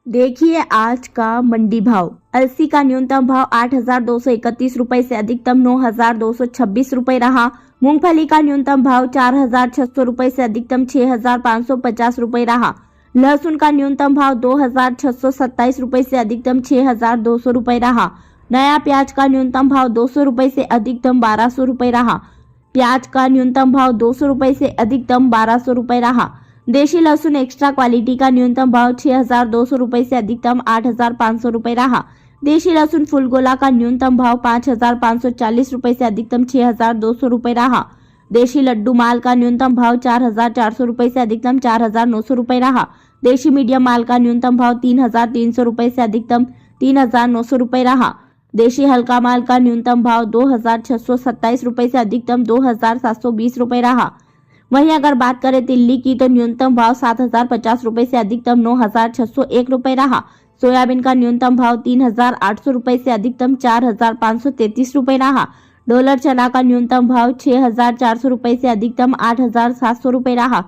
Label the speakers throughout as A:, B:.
A: देखिए आज का मंडी भाव। अलसी का न्यूनतम भाव 8,231 रुपए से अधिकतम 9,226 रुपए रहा। मूंगफली का न्यूनतम भाव 4,600 रुपए से अधिकतम 6,550 रुपए रहा। लहसुन का न्यूनतम भाव 2,627 रुपए से अधिकतम 6,200 रुपए रहा। नया प्याज का न्यूनतम भाव 200 रुपए से अधिकतम 1,200 रुपए रहा। प्याज का न्यूनतम भाव 200 रुपए से अधिकतम 1,200 रुपए रहा। देशी लहसुन एक्स्ट्रा क्वालिटी का न्यूनतम भाव 6,200 रुपए से अधिकतम 8,500 रुपए रहा। देशी लहसुन फुल गोला का न्यूनतम भाव 5,540 रुपए से अधिकतम 6,200 रुपए रहा। देशी लड्डू माल का न्यूनतम भाव 4,400 रुपए से अधिकतम 4,900 रुपए रहा। देशी मीडियम माल का न्यूनतम भाव 3,300 रुपए से अधिकतम 3,900 रुपए रहा। देशी हल्का माल का न्यूनतम भाव 2,627 रुपए से अधिकतम 2,720 रुपए रहा। वहीं अगर बात करें तिल्ली की तो न्यूनतम भाव 7,050 रुपए से अधिकतम 9,601 रुपए रहा। सोयाबीन का न्यूनतम भाव 3,800 रुपए से अधिकतम 4,533 रुपए रहा। डॉलर चना का न्यूनतम भाव 6,400 रुपए से अधिकतम 8,700 रुपए रहा।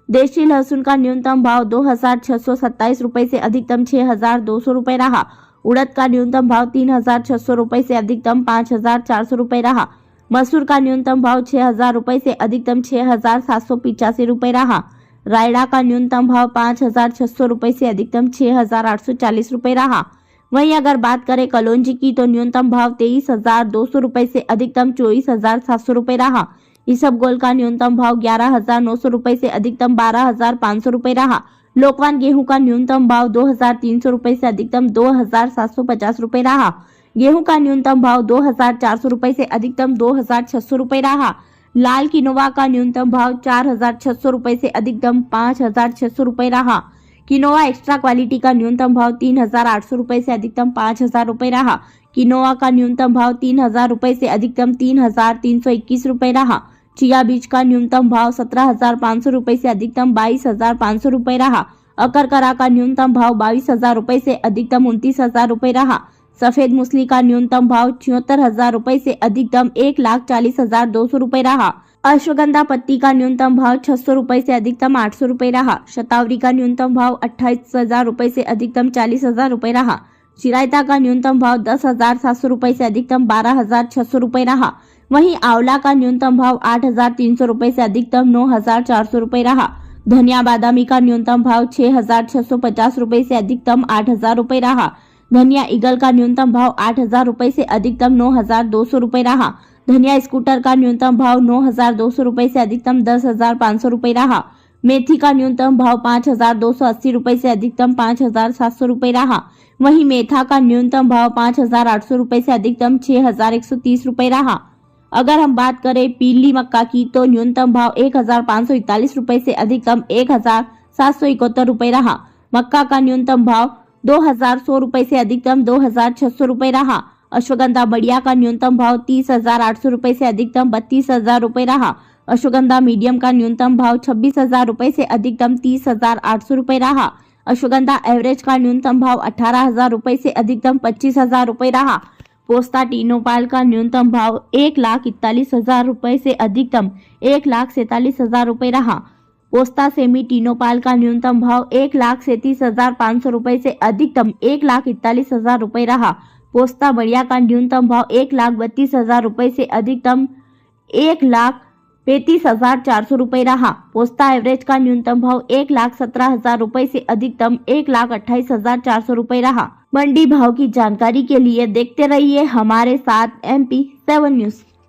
A: देशी लहसुन का न्यूनतम भाव 2,627 रुपए से अधिकतम 6,200 रुपए रहा। उड़द का न्यूनतम भाव 3,600 रुपए से अधिकतम 5,400 रुपए रहा। मसूर का न्यूनतम भाव 6,000 रुपए से अधिकतम 6,785 रुपए रहा। रायड़ा का न्यूनतम भाव 5,600 रुपए से अधिकतम 6,840 रुपए रहा। वहीं अगर बात करें कलौंजी की तो न्यूनतम भाव 23,200 रुपए से अधिकतम 24,700 रुपए रहा। इसबगोल का न्यूनतम भाव 11,900 रुपए से अधिकतम 12,500 रुपए रहा। लोकवान गेहूं का न्यूनतम भाव 2,300 रुपए से अधिकतम 2,750 रुपए रहा। गेहूं का न्यूनतम भाव 2,400 रुपए से अधिकतम 2,600 रुपए रहा। लाल किनोवा का न्यूनतम भाव 4,600 रुपए से अधिकतम 5,600 रुपए रहा। किनोवा एक्स्ट्रा क्वालिटी का न्यूनतम भाव 3,800 रुपए से अधिकतम 5,000 रुपए रहा। किनोवा का न्यूनतम भाव 3,000 रुपए से अधिकतम 3,321 रुपए रहा। चिया बीज का न्यूनतम भाव 17,500 रुपए से अधिकतम 22,500 रुपए रहा। अकरकरा का न्यूनतम भाव 22,000 रुपए से अधिकतम 29,000 रुपए रहा। सफेद मूसली का न्यूनतम भाव 76,000 रुपए से अधिकतम 1,40,200 रुपए रहा। अश्वगंधा पत्ती का न्यूनतम भाव 600 रुपए से अधिकतम 800 रुपए रहा। शतावरी का न्यूनतम भाव 28,000 रुपए से अधिकतम 40,000 रुपए रहा। चिरायता का न्यूनतम भाव 10,700 रुपए से अधिकतम 12,600 रुपए रहा। वहीं आंवला का न्यूनतम भाव 8,300 रुपए से अधिकतम 9,400 रुपए रहा। धनिया बादामी का न्यूनतम भाव 6,650 रुपए से अधिकतम 8,000 रुपए रहा। धनिया ईगल का न्यूनतम भाव 8,000 रुपए से अधिकतम 9,200 रुपए रहा। धनिया स्कूटर का न्यूनतम भाव 9,200 रुपए से अधिकतम 10,500 रुपए रहा। मेथी का न्यूनतम भाव 5,280 रुपए से अधिकतम 5,700 रुपए रहा। वहीं मेथा का न्यूनतम भाव 5,800 रुपए से अधिकतम 6,130 रुपए रहा। अगर हम बात करें पीली मक्का की तो न्यूनतम भाव 1,541 रुपए से अधिकतम 1,771 रुपए रहा। मक्का का न्यूनतम भाव 2,100 रुपए से अधिकतम 2,600 रुपए रहा। अश्वगंधा बढ़िया का न्यूनतम भाव 30,800 रुपए से अधिकतम 32,000 रुपए रहा। अश्वगंधा मीडियम का न्यूनतम भाव 26,000 रुपए से अधिकतम 30,800 रुपए रहा। अश्वगंधा एवरेज का न्यूनतम भाव 18,000 रुपए से अधिकतम 25,000 रुपए रहा। पोस्ता टीनोपाल का न्यूनतम भाव 1,41,000 रुपए से अधिकतम 1,47,000 रुपए रहा। पोस्ता सेमी टीनोपाल का न्यूनतम भाव 1,37,500 रुपए से अधिकतम 1,41,000 रुपए रहा। पोस्ता बढ़िया का न्यूनतम भाव 1,32,000 रुपए से अधिकतम 1,35,400 रुपए रहा। पोस्ता एवरेज का न्यूनतम भाव 1,17,000 रुपए से अधिकतम 1,28,400 रुपए रहा। मंडी भाव की जानकारी के लिए देखते रहिए हमारे साथ MP7 न्यूज।